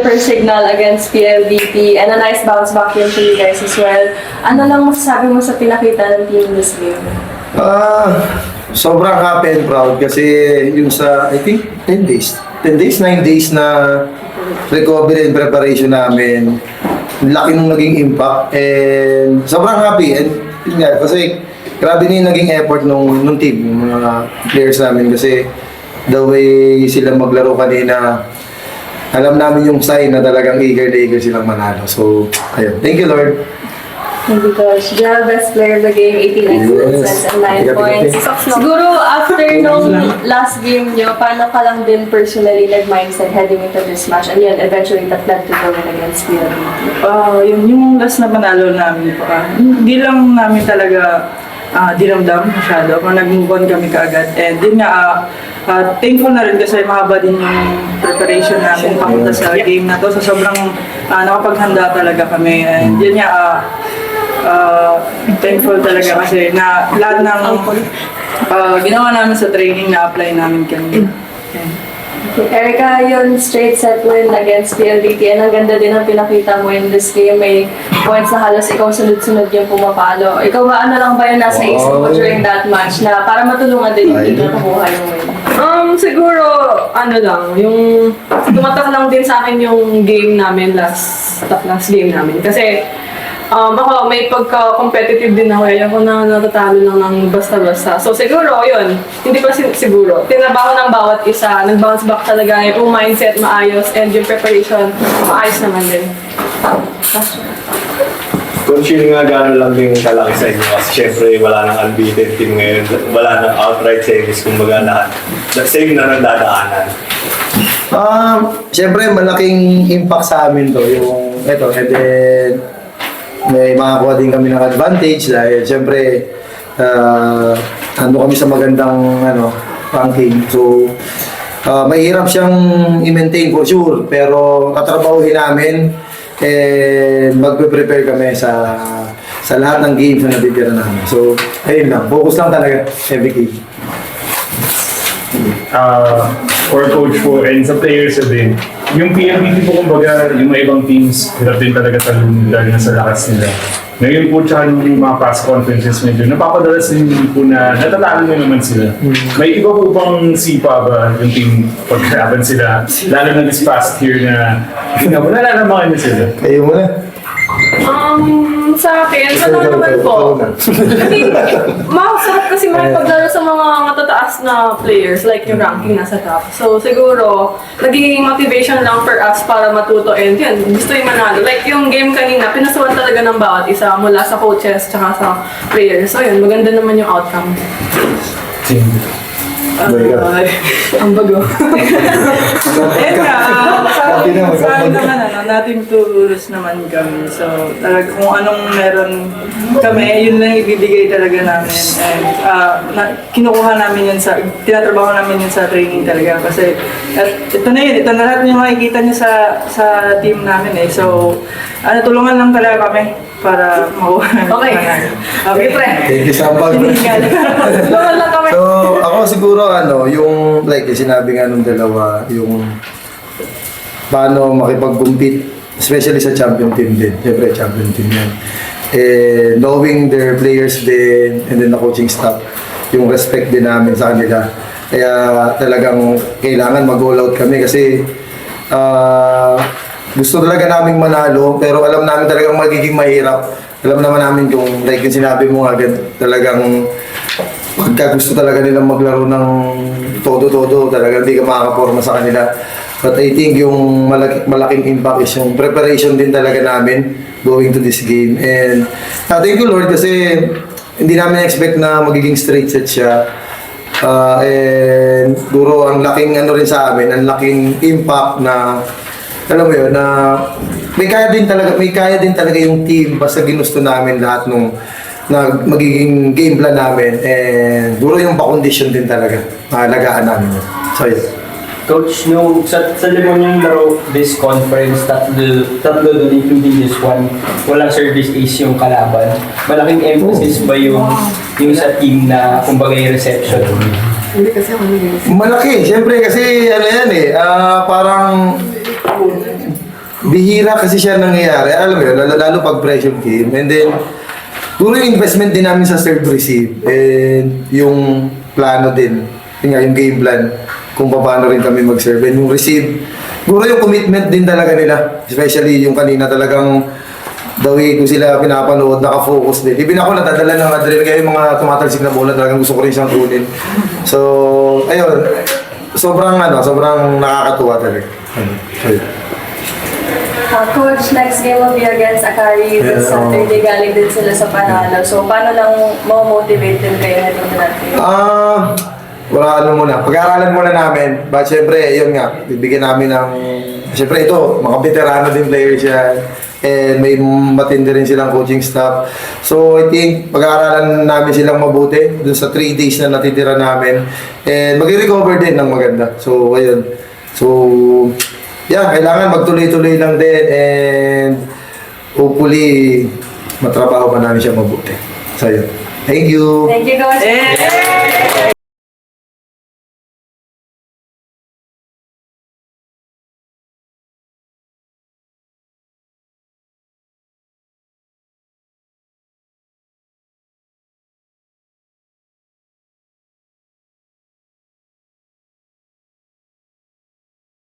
First signal against PLDT and a nice bounce back yun to you guys as well. Ano lang masasabi mo sa pinakita ng team this game? Sobrang happy and proud kasi yung sa, I think, 10 days, 9 days na recovery and preparation namin, laki nung naging impact and sobrang happy and yun nga, kasi grabe na yung naging effort nung team, yung mga players namin kasi the way sila maglaro kanina, alam namin yung sign na talagang eager na eager silang manalo. So, ayun. Thank you, Lord. Thank you, Coach. Joel, best player of the game, 89 points and 9 points. Siguro, after nung last game nyo, paano ka lang din personally nag-mindset heading into this match? And yun, eventually, that led to the win against PLDT. Yung last na panalo namin, hindi lang namin talaga dinamdam masyado. Nag-move on kami kaagad. And din nga, thankful na rin kasi mahaba din yung preparation namin papunta sa game na to. So sobrang nakapaghanda talaga kami. And yun nga, thankful talaga kasi na lahat ng ginawa namin sa training na apply namin kanina. Erica, yun straight set win against PLDT and ang ganda din ang pinakita mo in this game. May points na halos ikaw sunod-sunod yung pumapalo. Ikaw ba ano lang ba yun nasa isip mo during that match na para matulungan din yung team na kumuha yung win? Siguro, ano lang, yung tumatak lang din sa akin yung game namin, last game namin. Kasi, ako, may pagka-competitive din ako. Ayoko na natatalo lang ng basta-basta. So, siguro, yun. Hindi pa siguro. Tinabaho ng bawat isa. Nag-bounce back talaga. Yung mindset maayos and yung preparation maayos naman din. Coach, yun nga gano'n lang yung kalaki sa inyo kasi syempre wala nang unbeaten team ngayon, wala nang outright series, kumbaga lahat. Same na nang dadaanan. Siyempre, malaking impact sa amin to, yung ito, and then may makakuha din kami ng advantage dahil siyempre ano kami sa magandang ranking. So, mahirap siyang i-maintain for sure, pero tatrabahuhin namin and magpe-prepare kami sa lahat ng games na nabibira namin. So, ayun lang. Focus lang talaga every game. For coach po and sa players din, yung PLDT po kumbaga, yung mga ibang teams, hirap din talaga talong dahil na sa lakas nila. Ngayon po, tsaka yung mga past conferences medyo, napapadalas din po na natatalo na naman sila. May iba po bang sipa ba yung team pagkaraban sila, lalo na this past year na nalalamangan na sila? Kayo muna. Sa akin, ano naman po? I mean, makasarap kasi makipaglaro sa mga matataas na players, like yung ranking nasa top. So, siguro, naging motivation lang for us para matuto and yun, gusto yung manalo. Like yung game kanina, pinasuhan talaga ng bawat isa mula sa coaches tsaka sa players. So, yun, maganda naman yung outcome. Ang bago. And sa naman, natin tools naman kami. So, talaga kung anong meron kami, yun lang ibibigay talaga namin. And kinukuha namin yun tinatrabaho namin yun sa training talaga. Kasi, ito na yun, ito na lahat yung makikita niyo sa team namin eh. So, tulungan lang talaga kami para makuha namin. Okay, pre. Thank you, Sampag. Tulungan lang kami. So, ako siguro yung like sinabi nga nung dalawa, yung paano makipag-compete, especially sa champion team din. Siyempre, champion team yan. Knowing their players din, and then the coaching staff, yung respect din namin sa kanila. Kaya talagang kailangan mag-all out kami kasi gusto talaga naming manalo, pero alam namin talagang magiging mahirap. Alam naman namin kung, like yung sinabi mo agad, talagang pagka gusto talaga nilang maglaro ng todo-todo, talagang hindi ka makakaporma sa kanila. But I think yung malaking impact is yung preparation din talaga namin going to this game. And thank you Lord kasi hindi namin expect na magiging straight set siya. And duro ang laking rin sa amin, ang laking impact na alam mo yun, na may kaya din talaga yung team basta ginusto namin lahat nung na magiging game plan namin and duro yung pa-condition din talaga mahalagaan namin yun. So yun. Coach, sa limang yung laro this conference, tatlo doon including this one, walang service ace yung kalaban. Malaking emphasis ba yung sa team na kumbaga yung reception? Hindi kasi ako nag-iisip. Malaki, siyempre kasi parang bihira kasi siya nangyayari. Alam mo yun, lalo pag pressure game. And then, puro yung investment din namin sa serve receive. And yung plano din. Yun nga, yung game plan. Kung paano rin kami mag-serve. And yung receive, puro yung commitment din talaga nila. Especially yung kanina talagang the way ko sila pinapanood, nakafocus din. Even ako natadala ng adrenaline, kaya yung mga tumatalsik na bola talagang gusto ko rin siyang kunin. So, ayun, sobrang nakakatuwa talaga. Ayun. Coach, next game will be against Akari this Saturday. Galing din sila sa panalo. So, paano lang mo-motivate din kayo heading to that game? Wala muna. Pag-aaralan muna namin. But syempre, yun nga, bibigyan namin ng... Syempre ito, mga veterano din players yan. And may matindi rin silang coaching staff. So, I think, pag-aaralan namin silang mabuti dun sa 3 days na natitira namin. And mag-recover din ng maganda. So, ayun. So, yeah, kailangan magtuloy-tuloy lang din. And hopefully, matrabaho pa namin siya mabuti. So, yun. Thank you! Thank you, Coach. Eh!